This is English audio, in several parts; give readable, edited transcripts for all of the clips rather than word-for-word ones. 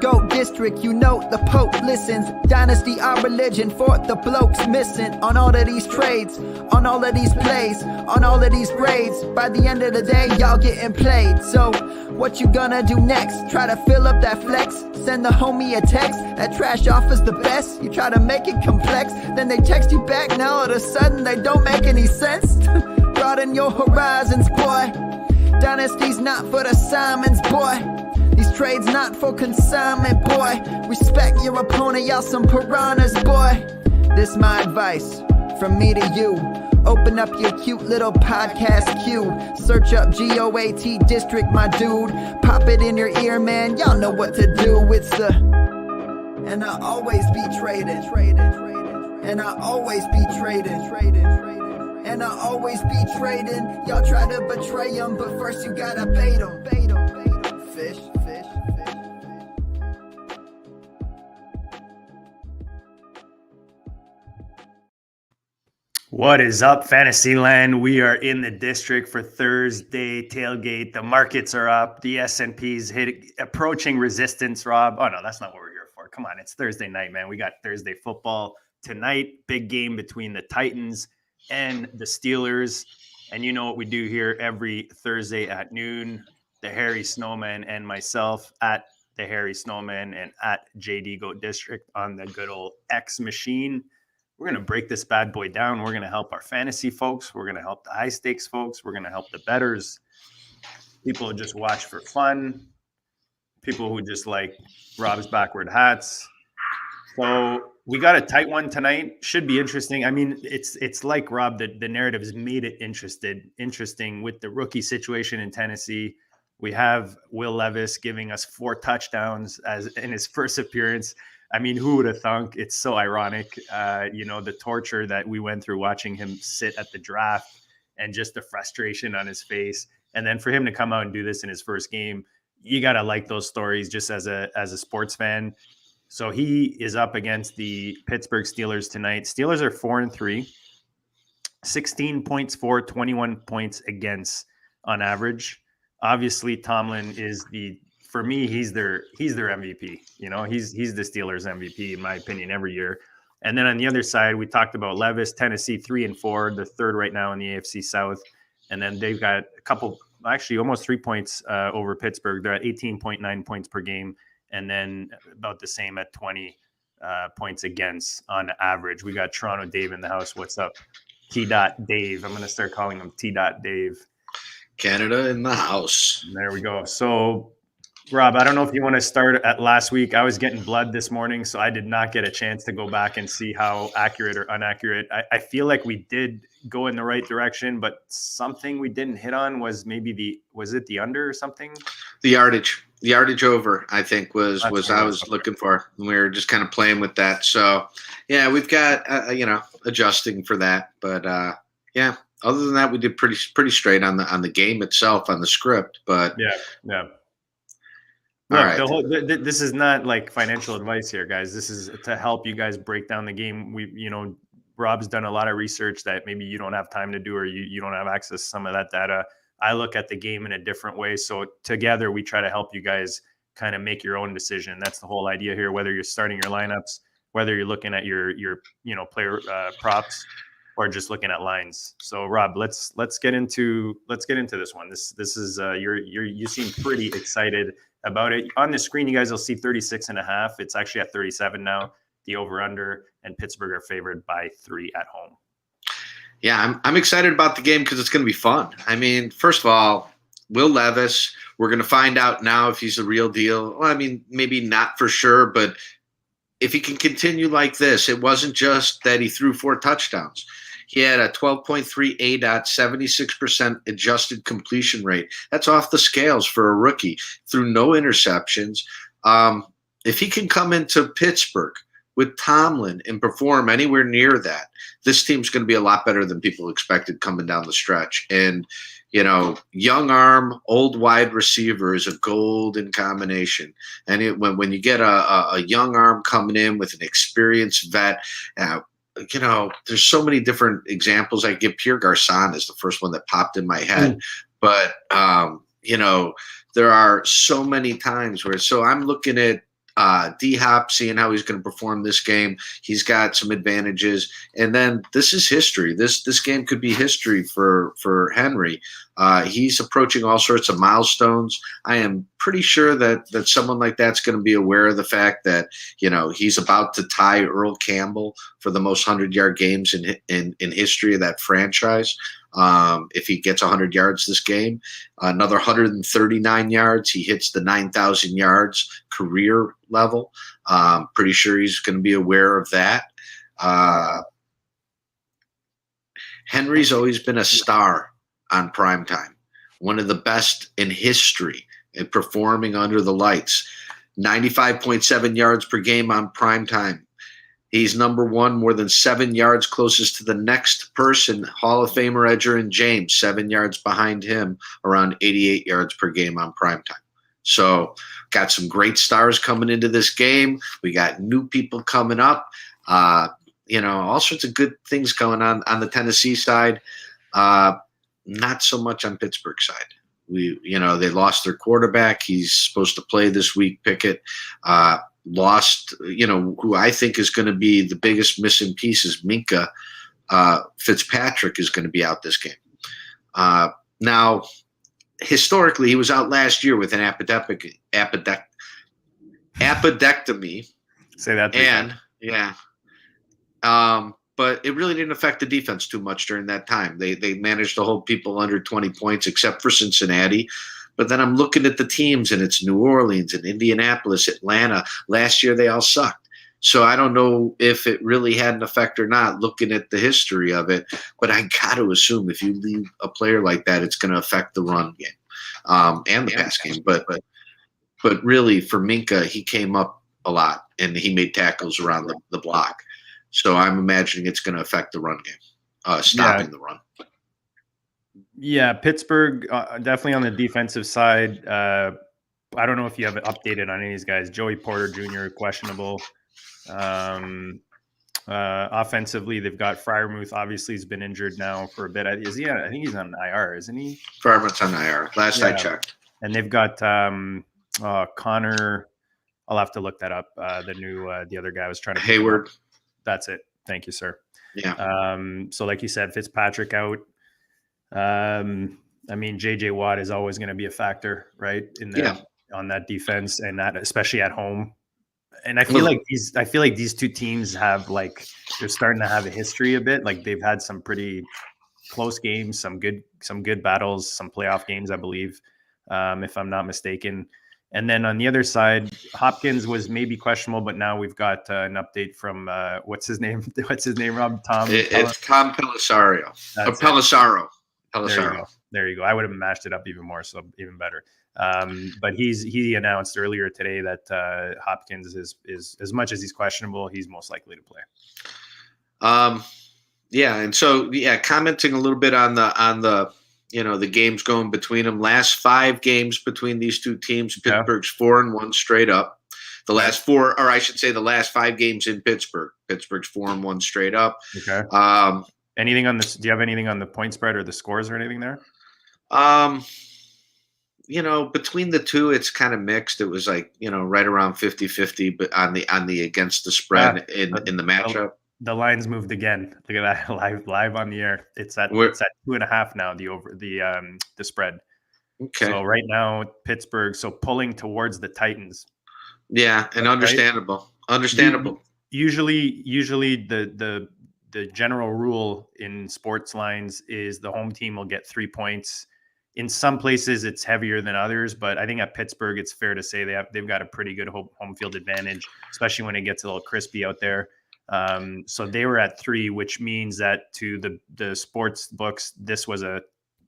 GOAT district, you know the Pope listens. Dynasty, our religion, for the blokes missing. On all of these trades, on all of these plays, on all of these grades. By the end of the day, y'all getting played. So, what you gonna do next? Try to fill up that flex? Send the homie a text? That trash offer's the best? You try to make it complex, then they text you back. Now all of a sudden they don't make any sense. Broaden your horizons, boy. Dynasty's not for the Simons, boy. These trades not for consignment, boy. Respect your opponent, y'all some piranhas, boy. This my advice, from me to you. Open up your cute little podcast queue. Search up GOAT District, my dude. Pop it in your ear, man, y'all know what to do. It's the... And I always be trading. And I always be trading. And I always be trading. Y'all try to betray them, but first you gotta bait them. Fish. What is up, Fantasyland? We are in the district for Thursday tailgate. The markets are up. The S&P's approaching resistance, Rob. Oh, no, that's not what we're here for. Come on, it's Thursday night, man. We got Thursday football tonight. Big game between the Titans and the Steelers. And you know what we do here every Thursday at noon. The Harry Snowman and myself at the Harry Snowman and at JD Goat District on the good old X machine. We're going to break this bad boy down. We're going to help our fantasy folks. We're going to help the high stakes folks. We're going to help the bettors. People who just watch for fun. People who just like Rob's backward hats. So we got a tight one tonight. Should be interesting. I mean, it's like, Rob, the narrative has made it interesting with the rookie situation in Tennessee. We have Will Levis giving us 4 touchdowns as in his first appearance. I mean, who would have thunk? It's so ironic, the torture that we went through watching him sit at the draft and just the frustration on his face. And then for him to come out and do this in his first game, you got to like those stories just as a sports fan. So he is up against the Pittsburgh Steelers tonight. Steelers are 4-3, 16 points for, 21 points against on average. Obviously, Tomlin is for me, he's their MVP. You know, he's the Steelers MVP in my opinion every year. And then on the other side, we talked about Levis, Tennessee 3-4, the third right now in the AFC South. And then they've got a couple, actually almost 3 points over Pittsburgh. They're at 18.9 points per game, and then about the same at 20 points against on average. We got Toronto Dave in the house. What's up, T. Dave? I'm going to start calling him T. Dave. Canada in the house. There we go. So, Rob, I don't know if you want to start at last week. I was getting blood this morning, so I did not get a chance to go back and see how accurate or inaccurate. I feel like we did go in the right direction, but something we didn't hit on was maybe was it the under or something? The yardage over, I think was I was looking for. We were just kind of playing with that. So, yeah, we've got, adjusting for that. But, yeah, other than that, we did pretty straight on the game itself, on the script. But yeah. All right. This is not like financial advice here, guys. This is to help you guys break down the game. Rob's done a lot of research that maybe you don't have time to do, or you don't have access to some of that data. I look at the game in a different way. So together we try to help you guys kind of make your own decision. That's the whole idea here, whether you're starting your lineups, whether you're looking at your player props, or just looking at lines. So Rob, let's get into this one. This is you seem pretty excited about it. On the screen, you guys will see 36.5. It's actually at 37 now, the over-under, and Pittsburgh are favored by 3 at home. Yeah, I'm excited about the game because it's going to be fun. I mean, first of all, Will Levis, we're going to find out now if he's the real deal. Well, I mean, maybe not for sure, but if he can continue like this, it wasn't just that he threw 4 touchdowns. He had a 12.3 ADOT, 76% adjusted completion rate. That's off the scales for a rookie. Threw no interceptions. If he can come into Pittsburgh with Tomlin and perform anywhere near that, this team's going to be a lot better than people expected coming down the stretch. And, young arm, old wide receiver is a golden combination. And when you get a young arm coming in with an experienced vet, there's so many different examples. I give Pierre Garçon as the first one that popped in my head. But, there are so many times where, so I'm looking at D-Hop, seeing how he's going to perform this game. He's got some advantages. And then this is history. This game could be history for Henry. He's approaching all sorts of milestones. I am pretty sure that someone like that's going to be aware of the fact that, he's about to tie Earl Campbell for the most 100-yard games in history of that franchise. If he gets 100 yards this game, another 139 yards, he hits the 9,000 yards career level. Pretty sure he's going to be aware of that. Henry's always been a star on primetime, one of the best in history at performing under the lights. 95.7 yards per game on primetime. He's number one, more than 7 yards closest to the next person, Hall of Famer Edgerrin James, 7 yards behind him, around 88 yards per game on primetime. So got some great stars coming into this game. We got new people coming up. All sorts of good things going on the Tennessee side. Not so much on Pittsburgh side. They lost their quarterback. He's supposed to play this week, Pickett. Lost, who I think is going to be the biggest missing piece is Minka. Fitzpatrick is going to be out this game. Now, historically, he was out last year with an appendectomy. Say that. And yeah. But it really didn't affect the defense too much during that time. They managed to hold people under 20 points, except for Cincinnati. But then I'm looking at the teams, and it's New Orleans and Indianapolis, Atlanta. Last year, they all sucked. So I don't know if it really had an effect or not, looking at the history of it. But I got to assume if you leave a player like that, it's going to affect the run game and the pass game. But really, for Minka, he came up a lot, and he made tackles around the block. So I'm imagining it's going to affect the run game, stopping the run. Yeah, Pittsburgh, definitely on the defensive side. I don't know if you have it updated on any of these guys. Joey Porter Jr., questionable. Offensively, they've got Freiermuth. Obviously, he's been injured now for a bit. I think he's on IR, isn't he? Freiermuth's on IR. Last I checked. And they've got Connor. I'll have to look that up. The other guy was trying to. Hayward. That's it. Thank you, sir. Yeah. So like you said, Fitzpatrick out. JJ Watt is always going to be a factor, right? On that defense, and that especially at home. And I feel like these two teams have they're starting to have a history a bit. Like they've had some pretty close games, some good battles, some playoff games, I believe, if I'm not mistaken. And then on the other side, Hopkins was maybe questionable, but now we've got an update from what's his name? What's his name, Rob? Tom. It's Tom Pelissaro. Pelissaro. There you go. I would have mashed it up even more, so even better. But he announced earlier today that Hopkins is as much as he's questionable, he's most likely to play. And so commenting a little bit on the the games going between them. Last 5 games between these two teams, Pittsburgh's 4-1 straight up. The last 5 games in Pittsburgh. Pittsburgh's 4-1 straight up. Okay. Anything on this? Do you have anything on the point spread or the scores or anything there? Between the two, it's kind of mixed. It was right around 50-50, but on the against the spread in the matchup. The lines moved again. Look at that live on the air. It's at 2.5 now. The spread. Okay. So right now Pittsburgh pulling towards the Titans. Yeah, and understandable. Right? Understandable. Usually the general rule in sports lines is the home team will get 3 points. In some places it's heavier than others, but I think at Pittsburgh it's fair to say they've got a pretty good home field advantage, especially when it gets a little crispy out there. So they were at 3, which means that to the sports books, this was a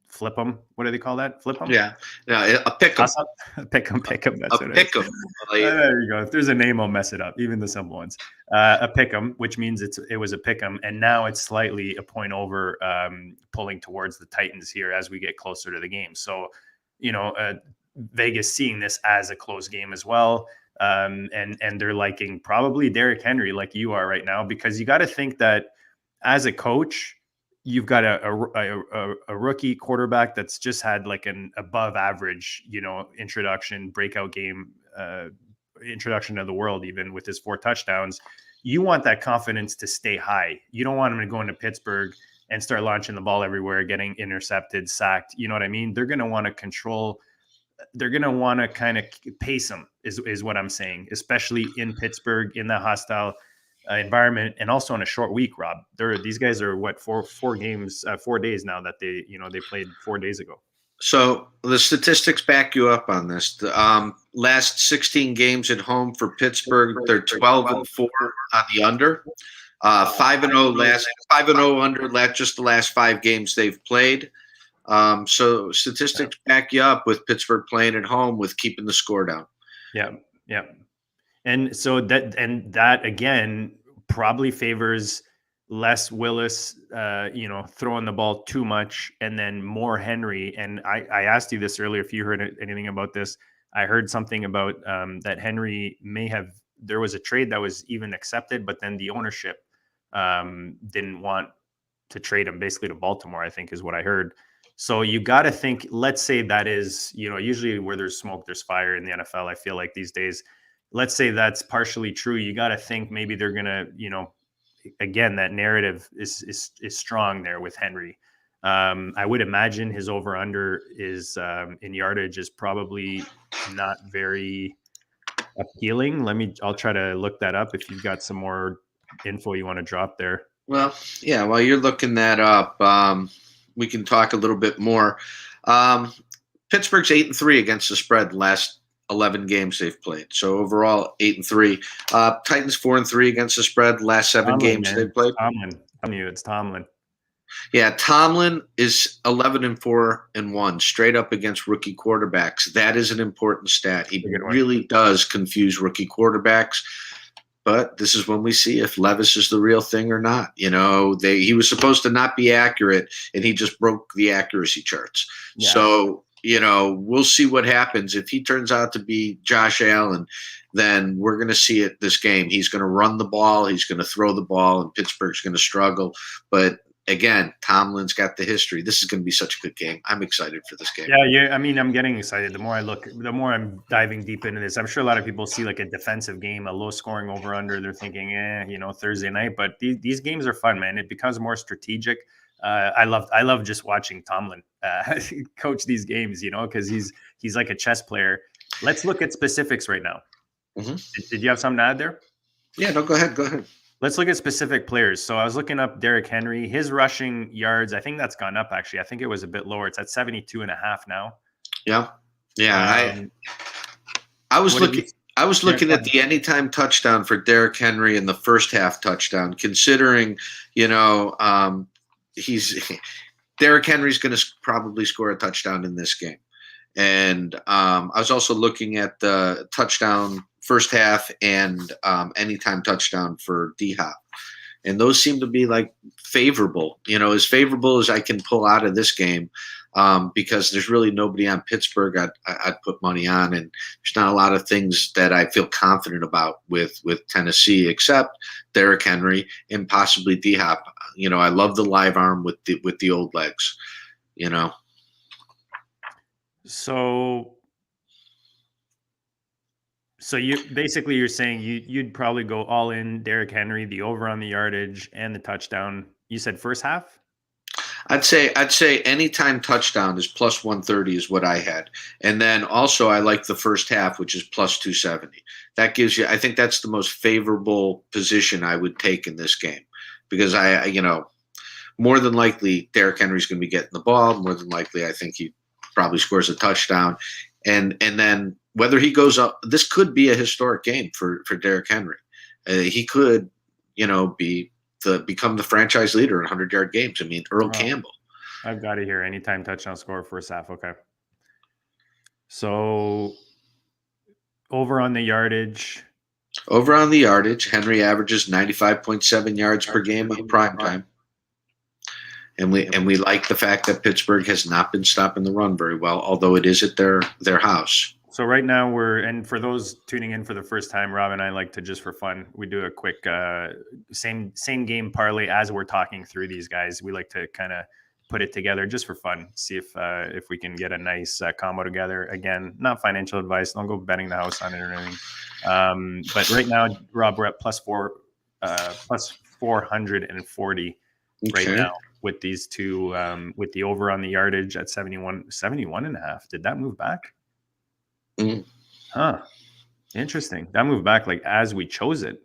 flip 'em. What do they call that? Flip 'em? Yeah, a pick 'em. Pick 'em. That's what it is. Pick 'em. There you go. If there's a name, I'll mess it up. Even the simple ones. A pick 'em, which means it was a pick 'em, and now it's slightly a point over, pulling towards the Titans here as we get closer to the game. So, Vegas seeing this as a close game as well. And they're liking probably Derrick Henry like you are right now, because you got to think that as a coach, you've got a rookie quarterback that's just had like an above average, introduction breakout game introduction to the world, even with his 4 touchdowns. You want that confidence to stay high. You don't want him to go into Pittsburgh and start launching the ball everywhere, getting intercepted, sacked. You know what I mean? They're going to want to control. They're going to want to kind of pace him is what I'm saying, especially in Pittsburgh, in that hostile environment, and also on a short week, Rob. These guys are what, four days now that they played 4 days ago. So the statistics back you up on this. The last 16 games at home for Pittsburgh, they're 12-4 on the under. 5-0 under just the last 5 games they've played. So statistics back you up with Pittsburgh playing at home with keeping the score down. Yeah. And so that again probably favors less Willis, throwing the ball too much, and then more Henry. And I asked you this earlier, if you heard anything about this. I heard something about that Henry there was a trade that was even accepted, but then the ownership didn't want to trade him basically to Baltimore, I think is what I heard. So you got to think, let's say that is, usually where there's smoke, there's fire in the NFL. I feel like these days, let's say that's partially true. You got to think maybe they're going to, again, that narrative is strong there with Henry. I would imagine his over under is in yardage is probably not very appealing. I'll try to look that up if you've got some more info you want to drop there. Well, yeah, while you're looking that up, we can talk a little bit more. Pittsburgh's 8-3 against the spread last 11 games they've played. So overall, 8-3. Titans 4-3 against the spread last 7 games they've played. It's Tomlin. Yeah, Tomlin is 11-4-1 straight up against rookie quarterbacks. That is an important stat. He really does confuse rookie quarterbacks. But this is when we see if Levis is the real thing or not. He was supposed to not be accurate, and he just broke the accuracy charts. Yeah. So, we'll see what happens. If he turns out to be Josh Allen, then we're going to see it this game. He's going to run the ball. He's going to throw the ball, and Pittsburgh's going to struggle. But again, Tomlin's got the history. This is going to be such a good game. I'm excited for this game. Yeah. I mean, I'm getting excited. The more I look, the more I'm diving deep into this. I'm sure a lot of people see like a defensive game, a low scoring over under. They're thinking, Thursday night. But these games are fun, man. It becomes more strategic. I love just watching Tomlin coach these games, because he's like a chess player. Let's look at specifics right now. Mm-hmm. Did you have something to add there? Yeah, no, go ahead. Let's look at specific players. So I was looking up Derrick Henry, his rushing yards. I think that's gone up, actually. I think it was a bit lower. It's at 72.5 now. Yeah. I was looking at the anytime touchdown for Derrick Henry in the first half touchdown, considering, Derrick Henry's going to probably score a touchdown in this game. And I was also looking at the touchdown first half and anytime touchdown for D-Hop. And those seem to be like favorable, as favorable as I can pull out of this game, because there's really nobody on Pittsburgh I'd put money on. And there's not a lot of things that I feel confident about with Tennessee, except Derrick Henry and possibly D-Hop. I love the live arm with the old legs, So you're saying you'd probably go all in Derrick Henry, the over on the yardage and the touchdown. You said first half? I'd say anytime touchdown is plus 130 is what I had. And then also I like the first half, which is plus 270. That gives you, I think that's the most favorable position I would take in this game, because more than likely Derrick Henry's going to be getting the ball. More than likely, I think he probably scores a touchdown. And then whether he goes up, this could be a historic game for Derrick Henry. He could, become the franchise leader in 100-yard games. I mean, Earl Campbell. I've got it here. Anytime touchdown score first half. Okay. So over on the yardage. Henry averages 95.7 yards per game in prime time. And we like the fact that Pittsburgh has not been stopping the run very well, although it is at their house. So right now and for those tuning in for the first time, Rob and I like to, just for fun, we do a quick same game parlay as we're talking through these guys. We like to kind of put it together just for fun. See if we can get a nice combo together. Again, not financial advice. Don't go betting the house on it or anything. But right now, Rob, we're at plus 440 right now with these two, with the over on the yardage at 71 and a half. Did that move back? Huh. Interesting. That moved back like as we chose it.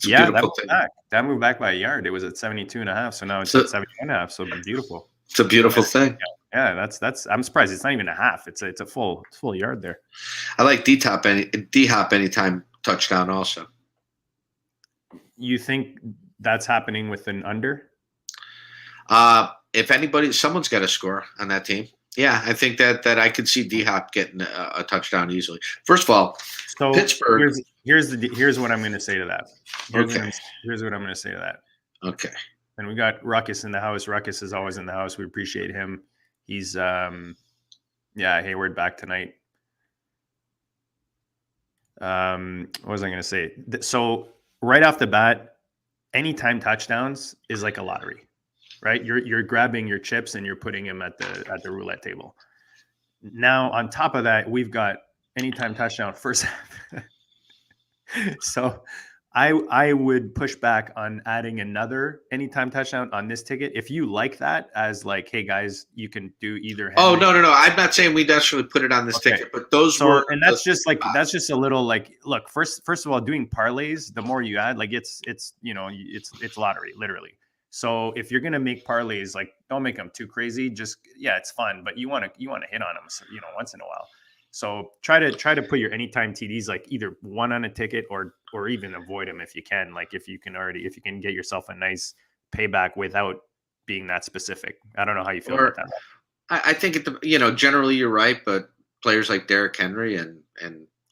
Yeah, that moved back. That moved back by a yard. It was at 72 and a half. So now it's at 71 and a half. So beautiful. It's a beautiful thing. Yeah, that's I'm surprised it's not even a half. It's a full yard there. I like D-Hop anytime touchdown also. You think that's happening with an under? If someone's got to score on that team. Yeah, I think that I could see D-Hop getting a touchdown easily. First of all, so Pittsburgh. Here's what I'm going to say to that. Here's what I'm going to say to that. Okay. And we got Ruckus in the house. Ruckus is always in the house. We appreciate him. He's Hayward back tonight. What was I going to say? So right off the bat, anytime touchdowns is like a lottery. Right, you're grabbing your chips and you're putting them at the roulette table. Now, on top of that, we've got anytime touchdown first half. So, I would push back on adding another anytime touchdown on this ticket. If you like that as like, hey guys, you can do either. Oh no! I'm not saying we necessarily put it on this ticket, but those and that's just like that's just a little like look. First of all, doing parlays, the more you add, like it's lottery literally. So if you're gonna make parlays, like don't make them too crazy. Just it's fun, but you want to hit on them, once in a while. So try to put your anytime TDs like either one on a ticket or even avoid them if you can. Like if you can get yourself a nice payback without being that specific. I don't know how you feel about that. I think generally you're right, but players like Derrick Henry and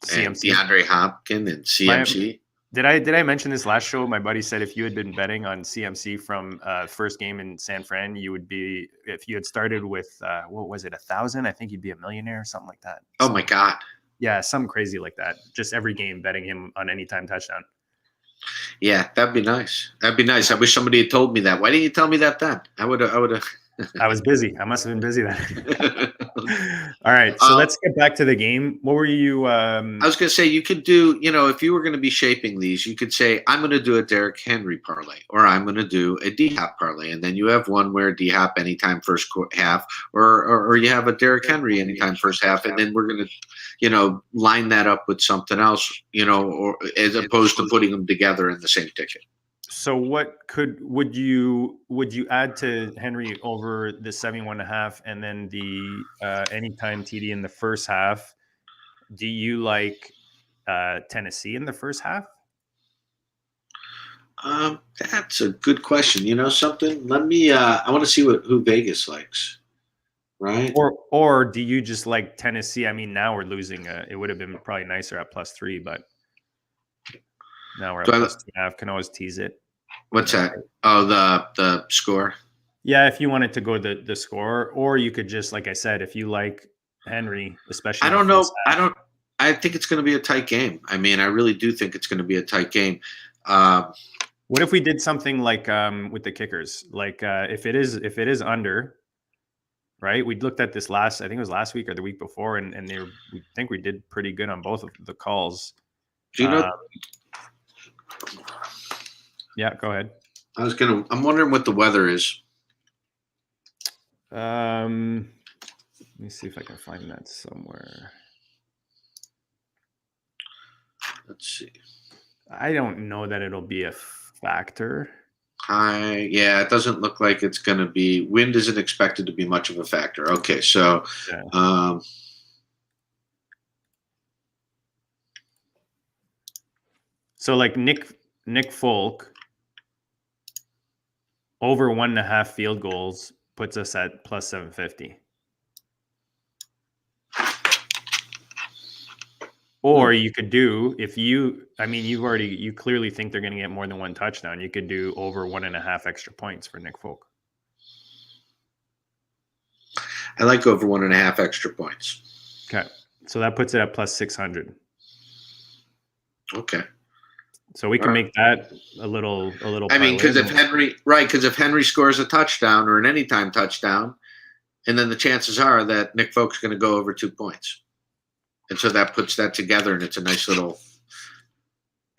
DeAndre Hopkins and CMC. Did I mention this last show? My buddy said if you had been betting on CMC from first game in San Fran, you would be, if you had started with, what was it, 1,000? I think you'd be a millionaire or something like that. Oh my God. Yeah, something crazy like that. Just every game betting him on anytime touchdown. Yeah, that'd be nice. That'd be nice. I wish somebody had told me that. Why didn't you tell me that then? I would have. I was busy. I must have been busy then. All right. So let's get back to the game. What were you? I was going to say, you could do, if you were going to be shaping these, you could say, I'm going to do a Derrick Henry parlay, or I'm going to do a D-Hop parlay. And then you have one where D-Hop anytime first half, or you have a Derrick Henry anytime first half. And then we're going to, line that up with something else, or as opposed to putting them together in the same ticket. So what would you add to Henry over the 71.5 and then the anytime TD in the first half? Do you like Tennessee in the first half? That's a good question. Something. Let me. I want to see who Vegas likes. Right. Or do you just like Tennessee? I mean, now we're losing. It would have been probably nicer at +3, but now we're at +2.5. Can always tease it. What's that? Oh, the score. Yeah, if you wanted to go the score, or you could just, like I said, if you like Henry, especially. I don't know. I think it's going to be a tight game. I mean, I really do think it's going to be a tight game. What if we did something like with the kickers? Like if it is under, right? We looked at this I think it was last week or the week before, and we think we did pretty good on both of the calls. Do you know? Yeah, go ahead. I'm wondering what the weather is. Let me see if I can find that somewhere. Let's see. I don't know that it'll be a factor. It doesn't look like it's going to be. Wind isn't expected to be much of a factor. Okay, so. Yeah. So like Nick Folk over 1.5 field goals puts us at +750. Or you could do, you clearly think they're going to get more than one touchdown. You could do over 1.5 extra points for Nick Folk. I like over 1.5 extra points. Okay. So that puts it at +600. Okay. So we can make that a little. I mean, because if Henry scores a touchdown or an anytime touchdown, and then the chances are that Nick Folk's going to go over 2 points, and so that puts that together, and it's a nice little.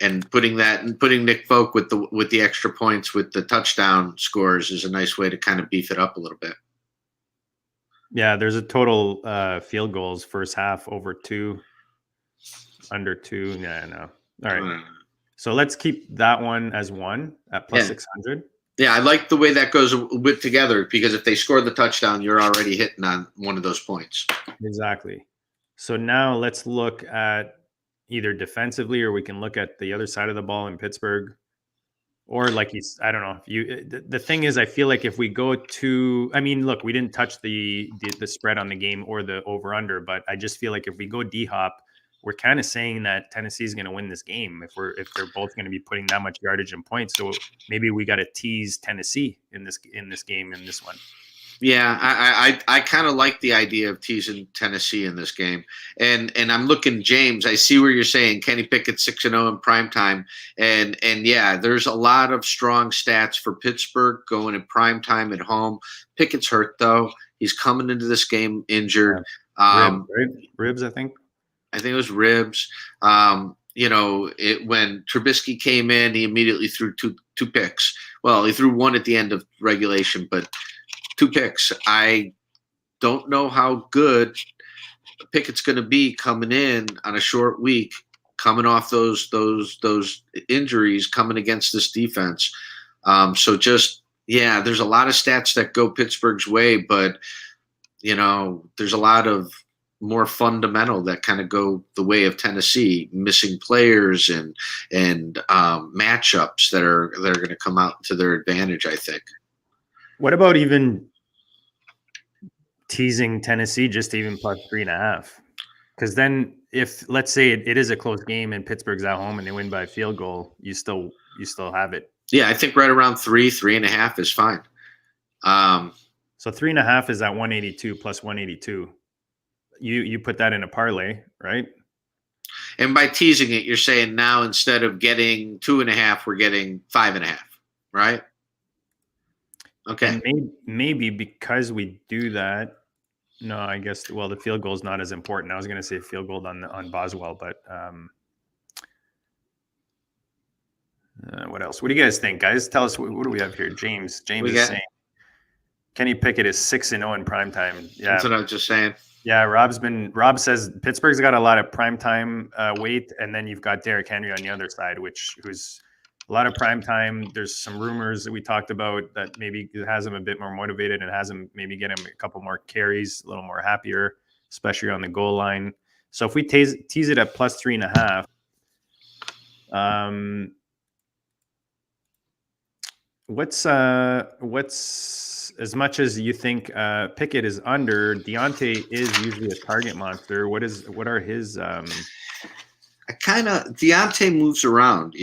And putting Nick Folk with the extra points with the touchdown scores is a nice way to kind of beef it up a little bit. Yeah, there's a total field goals first half over 2, under 2. Yeah, no. All right. So let's keep that one as 1 at plus 600. Yeah, I like the way that goes with together, because if they score the touchdown, you're already hitting on one of those points. Exactly. So now let's look at either defensively, or we can look at the other side of the ball in Pittsburgh, or like I don't know. The thing is, I feel like if we go to, I mean, look, we didn't touch the spread on the game or the over under, but I just feel like if we go D-hop, we're kind of saying that Tennessee is going to win this game if they're both going to be putting that much yardage and points. So maybe we got to tease Tennessee in this game in this one. Yeah, I kind of like the idea of teasing Tennessee in this game. And I'm looking, James, I see where you're saying Kenny Pickett 6-0 in primetime. And yeah, there's a lot of strong stats for Pittsburgh going in primetime at home. Pickett's hurt, though. He's coming into this game injured. Ribs, I think. I think it was ribs. When Trubisky came in, he immediately threw two picks. Well, he threw one at the end of regulation, but 2 picks. I don't know how good Pickett's going to be coming in on a short week, coming off those injuries, coming against this defense. There's a lot of stats that go Pittsburgh's way, but there's a lot of more fundamental that kind of go the way of Tennessee, missing players and matchups that are going to come out to their advantage, I think. What about even teasing Tennessee just even plus 3.5? Because then if, let's say it is a close game and Pittsburgh's at home and they win by a field goal, you still have it. Yeah, I think right around 3.5 is fine. So 3.5 is at 182 plus 182. You put that in a parlay, right? And by teasing it, you're saying now instead of getting 2.5, we're getting 5.5, right? Okay. And maybe because we do that. No, I guess. Well, the field goal is not as important. I was going to say field goal on Boswell, but what else? What do you guys think, guys? Tell us. What do we have here? James is saying Kenny Pickett is 6-0 in primetime. Yeah, that's what I was just saying. Yeah, Rob says Pittsburgh's got a lot of primetime weight, and then you've got Derrick Henry on the other side, who's a lot of prime time. There's some rumors that we talked about that maybe it has him a bit more motivated and has him maybe get him a couple more carries, a little more happier, especially on the goal line. So if we tease it at plus 3.5, what's as much as you think Pickett is under, Deontay is usually a target monster. What are his Deontay moves around,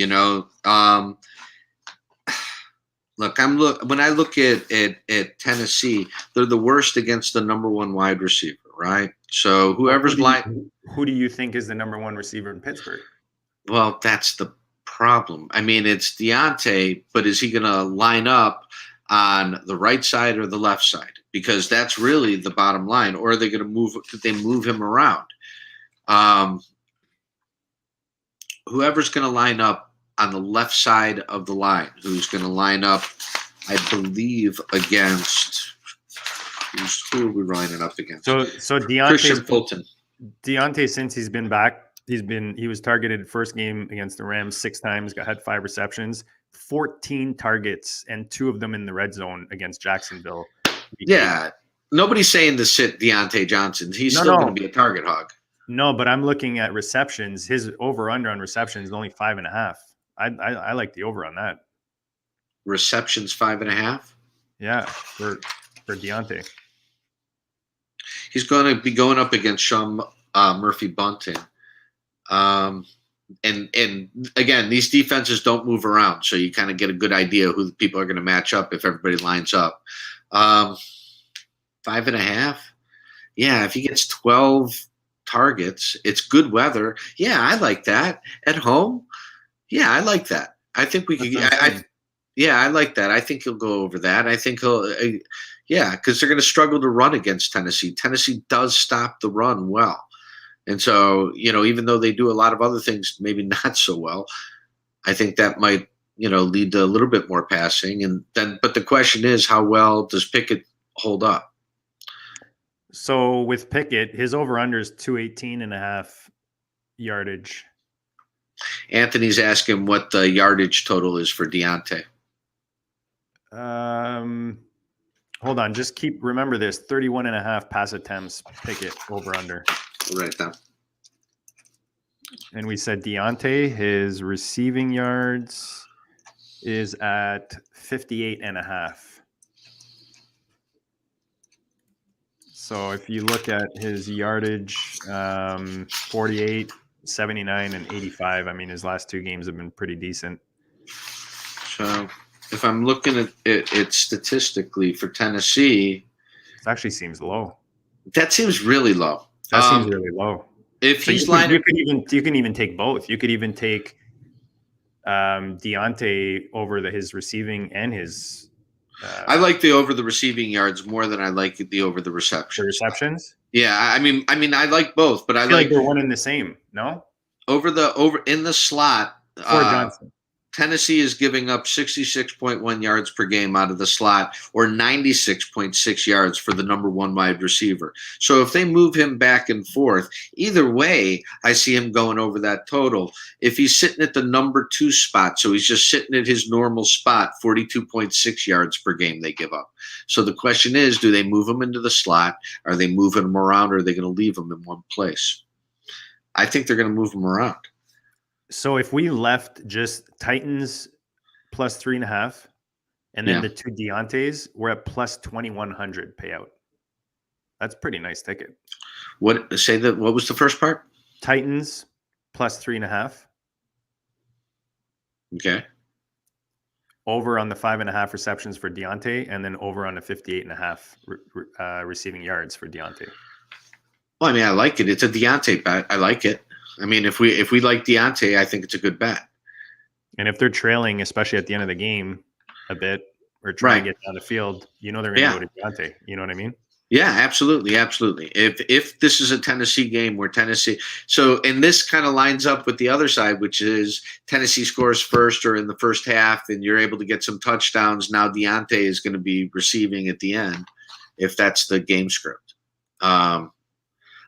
when I look at Tennessee, they're the worst against the number 1 wide receiver, right? So whoever's who do you think is the number 1 receiver in Pittsburgh? Well, that's the problem. I mean, it's Deontay, but is he going to line up on the right side or the left side? Because that's really the bottom line. Or are they going to move him around? Whoever's going to line up on the left side of the line, who's going to line up, I believe, against who are we lining up against? So Deontay, Christian Fulton. Deontay, since he's been back, he was targeted first game against the Rams 6 times, had 5 receptions, 14 targets, and 2 of them in the red zone against Jacksonville. Yeah, nobody's saying to sit Deontay Johnson. He's still going to be a target hog. No, but I'm looking at receptions. His over-under on receptions is only 5.5. I like the over on that. Receptions 5.5? Yeah, for Deontay. He's going to be going up against Sean Murphy Bunting. And again, these defenses don't move around, so you kind of get a good idea who the people are going to match up if everybody lines up. 5.5? Yeah, if he gets 12 targets, it's good weather. Yeah, I like that. At home, Yeah, I like that. I think we could. I like that. I think he'll go over that. I think he'll. Because they're going to struggle to run against Tennessee. Tennessee does stop the run well, and so even though they do a lot of other things, maybe not so well, I think that might lead to a little bit more passing. And then, but the question is, how well does Pickett hold up? So with Pickett, his over-under is 218.5 yardage. Anthony's asking what the yardage total is for Deontay. Hold on. Just remember this: 31.5 pass attempts. Pickett over/under. Right down. And we said Deontay, his receiving yards is at 58.5. So if you look at his yardage, 48, 79, and 85, I mean, his last two games have been pretty decent. So if I'm looking at it statistically for Tennessee, it actually seems low. That seems really low. That seems really low. If he's you can even take both. You could even take Deontay over his receiving and his. I like the over the receiving yards more than I like the over the receptions. The receptions? Yeah, I mean, I like both, but I feel like they're one and the same. No, over in the slot. Johnson. Tennessee is giving up 66.1 yards per game out of the slot, or 96.6 yards for the number one wide receiver. So if they move him back and forth, either way, I see him going over that total. If he's sitting at the number 2 spot, so he's just sitting at his normal spot, 42.6 yards per game they give up. So the question is, do they move him into the slot? Are they moving him around, or are they going to leave him in one place? I think they're going to move him around. So if we left just Titans plus 3.5, and then the two Deontays, we're at plus 2,100 payout. That's a pretty nice ticket. What was the first part? Titans plus 3.5. Okay. Over on the 5.5 receptions for Deontay, and then over on the 58.5 receiving yards for Deontay. Well, I mean, I like it. It's a Deontay bet. I like it. I mean, if we like Deontay, I think it's a good bet. And if they're trailing, especially at the end of the game, a bit, or trying to get down the field, they're going to go to Deontay. You know what I mean? Yeah, absolutely, absolutely. If this is a Tennessee game where Tennessee, and this kind of lines up with the other side, which is Tennessee scores first or in the first half, and you're able to get some touchdowns. Now Deontay is going to be receiving at the end, if that's the game script.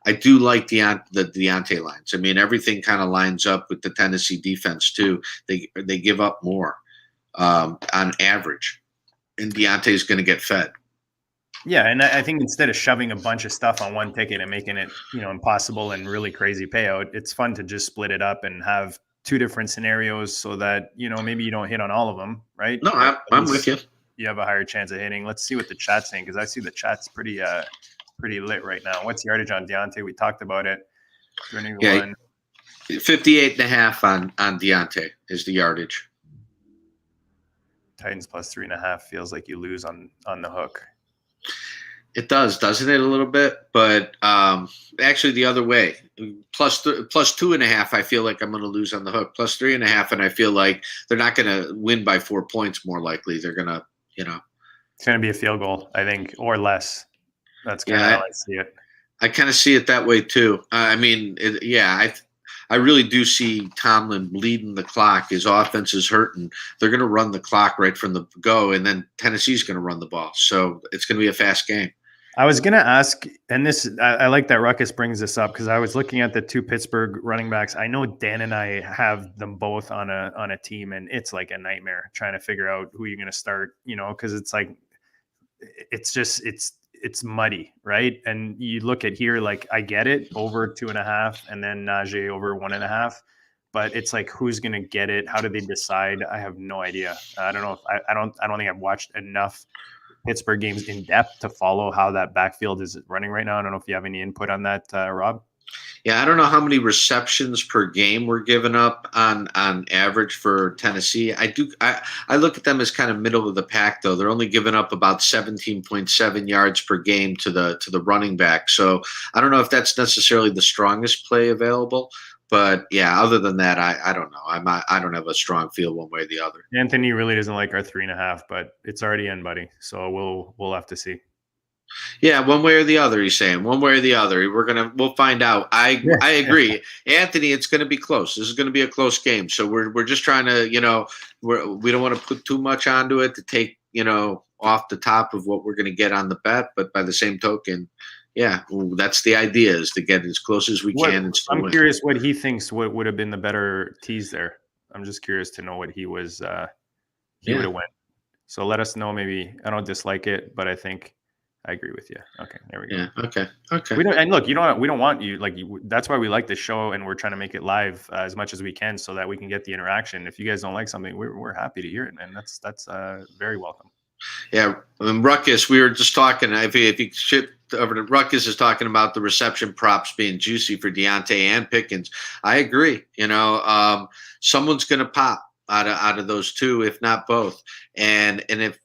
I do like the Deontay lines. I mean, everything kind of lines up with the Tennessee defense too. They give up more on average, and Deontay is going to get fed. Yeah, and I think instead of shoving a bunch of stuff on one ticket and making it impossible and really crazy payout, it's fun to just split it up and have two different scenarios so that maybe you don't hit on all of them, right? No, I'm with you. You have a higher chance of hitting. Let's see what the chat's saying, because I see the chat's pretty lit right now. What's yardage on Deontay? We talked about it. 58.5 on Deontay is the yardage. Titans plus 3.5 feels like you lose on the hook. It does, doesn't it, a little bit? But actually the other way. Plus 2.5, I feel like I'm going to lose on the hook. Plus 3.5, and I feel like they're not going to win by 4 points more likely. They're going to, It's going to be a field goal, I think, or less. That's kind of how I see it. I kind of see it that way too. I mean, I really do see Tomlin leading the clock. His offense is hurting. They're going to run the clock right from the go, and then Tennessee's going to run the ball. So it's going to be a fast game. I was going to ask, and I like that Ruckus brings this up, because I was looking at the two Pittsburgh running backs. I know Dan and I have them both on a team, and it's like a nightmare trying to figure out who you're going to start, because it's like it's muddy, right? And you look at here, like, I get it, over 2.5, and then Najee over 1.5, but it's like, who's going to get it? How do they decide? I have no idea. I don't know if I don't think I've watched enough Pittsburgh games in depth to follow how that backfield is running right now. I don't know if you have any input on that, Rob. Yeah, I don't know how many receptions per game we're giving up on average for Tennessee. I look at them as kind of middle of the pack, though. They're only giving up about 17.7 yards per game to the running back. So I don't know if that's necessarily the strongest play available, But yeah, other than that, I don't know. I don't have a strong feel one way or the other. Anthony really doesn't like our 3.5, but it's already in, buddy. So we'll have to see. Yeah, one way or the other. He's saying one way or the other. We'll find out. I agree, Anthony. It's going to be close. This is going to be a close game. So we're just trying to we don't want to put too much onto it to take off the top of what we're going to get on the bet. But by the same token, yeah, that's the idea, is to get as close as we can. And I'm curious what he thinks would have been the better tease there. I'm just curious to know what he was. He would have went. So let us know. Maybe I don't dislike it, but I think I agree with you. Okay, there we go. Yeah. Okay. We don't, and look, we don't want you that's why we like the show, and we're trying to make it live as much as we can so that we can get the interaction. If you guys don't like something, we're happy to hear it, man. That's very welcome. Yeah, Ruckus, we were just talking. If you shift over to Ruckus, is talking about the reception props being juicy for Deontay and Pickens. I agree. Someone's going to pop out of those two, if not both. And if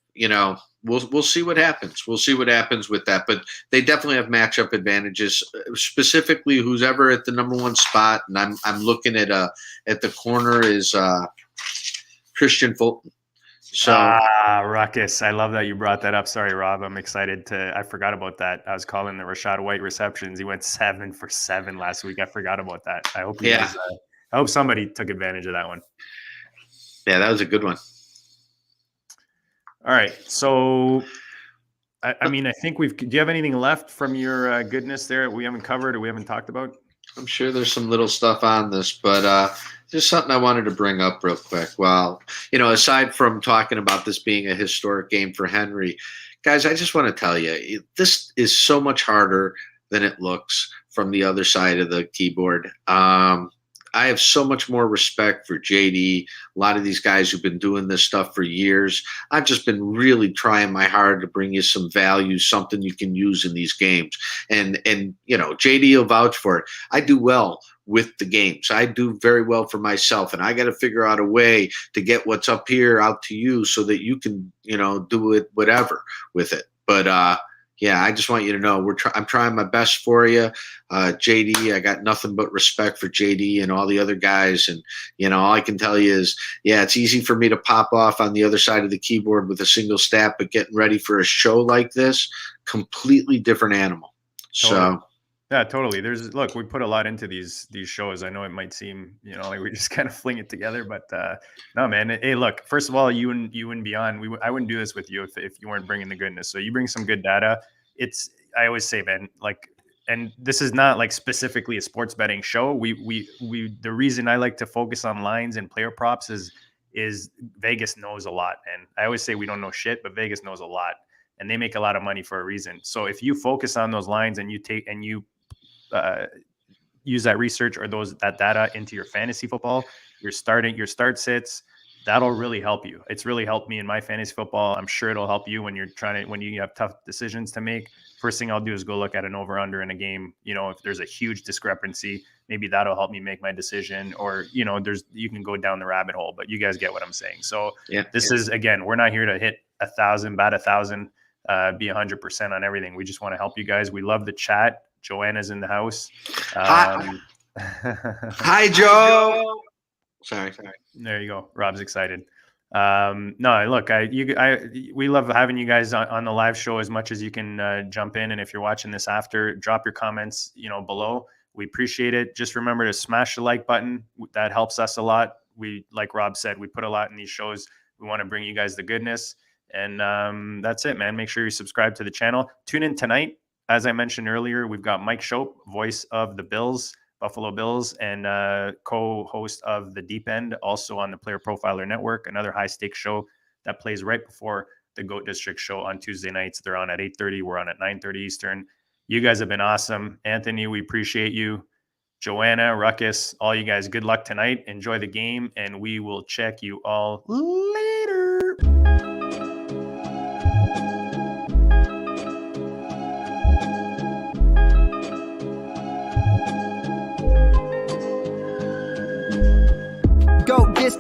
we'll see what happens. We'll see what happens with that. But they definitely have matchup advantages. Specifically, who's ever at the number one spot, and I'm looking at the corner is Christian Fulton. So Ruckus, I love that you brought that up. Sorry, Rob. I'm excited I forgot about that. I was calling the Rashad White receptions. He went 7 for 7 last week. I forgot about that. I hope I hope somebody took advantage of that one. Yeah, that was a good one. All right. So I mean, I think do you have anything left from your goodness there we haven't covered or we haven't talked about? I'm sure there's some little stuff on this, but just something I wanted to bring up real quick. Well, aside from talking about this being a historic game for Henry, guys, I just want to tell you, this is so much harder than it looks from the other side of the keyboard. I have so much more respect for JD. A lot of these guys who've been doing this stuff for years. I've just been really trying my hard to bring you some value, something you can use in these games. And JD will vouch for it. I do well with the games. I do very well for myself, and I got to figure out a way to get what's up here out to you so that you can, do it whatever with it. But yeah, I just want you to know I'm trying my best for you. JD, I got nothing but respect for JD and all the other guys. And, all I can tell you is, yeah, it's easy for me to pop off on the other side of the keyboard with a single stat, but getting ready for a show like this, completely different animal. Totally. So. Yeah, totally. Look, we put a lot into these shows. I know it might seem, like we just kind of fling it together, but no, man. Hey, look, first of all, you and beyond, I wouldn't do this with you if you weren't bringing the goodness. So you bring some good data. I always say, man, and this is not like specifically a sports betting show. The reason I like to focus on lines and player props is Vegas knows a lot. And I always say we don't know shit, but Vegas knows a lot, and they make a lot of money for a reason. So if you focus on those lines and you use that research or that data into your fantasy football, your start sits, that'll really help you. It's really helped me in my fantasy football. I'm sure it'll help you when you have tough decisions to make. First thing I'll do is go look at an over under in a game. If there's a huge discrepancy, maybe that'll help me make my decision, or, you can go down the rabbit hole, but you guys get what I'm saying. So this is, again, we're not here to hit 1,000, bat 1,000, be 100% on everything. We just want to help you guys. We love the chat. Joanna's in the house. Hi, Joe. Sorry. There you go. Rob's excited. No, look, we love having you guys on the live show as much as you can jump in. And if you're watching this after, drop your comments, below. We appreciate it. Just remember to smash the like button. That helps us a lot. Like Rob said, we put a lot in these shows. We want to bring you guys the goodness. And that's it, man. Make sure you subscribe to the channel. Tune in tonight. As I mentioned earlier, we've got Mike Schopps, voice of the Buffalo Bills, and co-host of The Deep End, also on the Player Profiler Network, another high-stakes show that plays right before the GOAT District show on Tuesday nights. They're on at 8:30. We're on at 9:30 Eastern. You guys have been awesome. Anthony, we appreciate you. Joanna, Ruckus, all you guys, good luck tonight. Enjoy the game, and we will check you all later.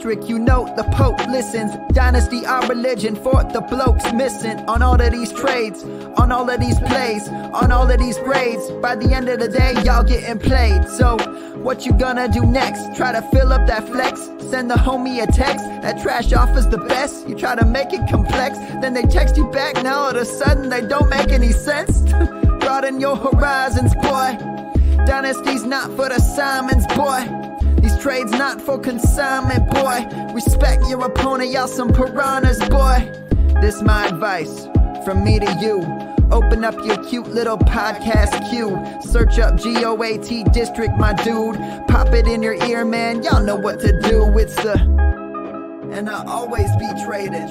district, you know the Pope listens. Dynasty, our religion, for the blokes missing. On all of these trades, on all of these plays, on all of these grades. By the end of the day, y'all getting played. So, what you gonna do next? Try to fill up that flex? Send the homie a text? That trash offer's the best? You try to make it complex, then they text you back. Now all of a sudden they don't make any sense. Broaden your horizons, boy. Dynasty's not for the Simons, boy. These trades not for consignment, boy. Respect your opponent, y'all some piranhas, boy. This my advice, from me to you. Open up your cute little podcast queue. Search up GOAT District, my dude. Pop it in your ear, man, y'all know what to do. It's the... And I always be trading.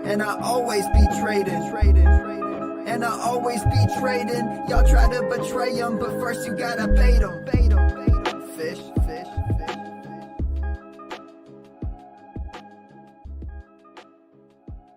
And I always be trading. And I always be trading. Y'all try to betray them, but first you gotta bait them. Fish.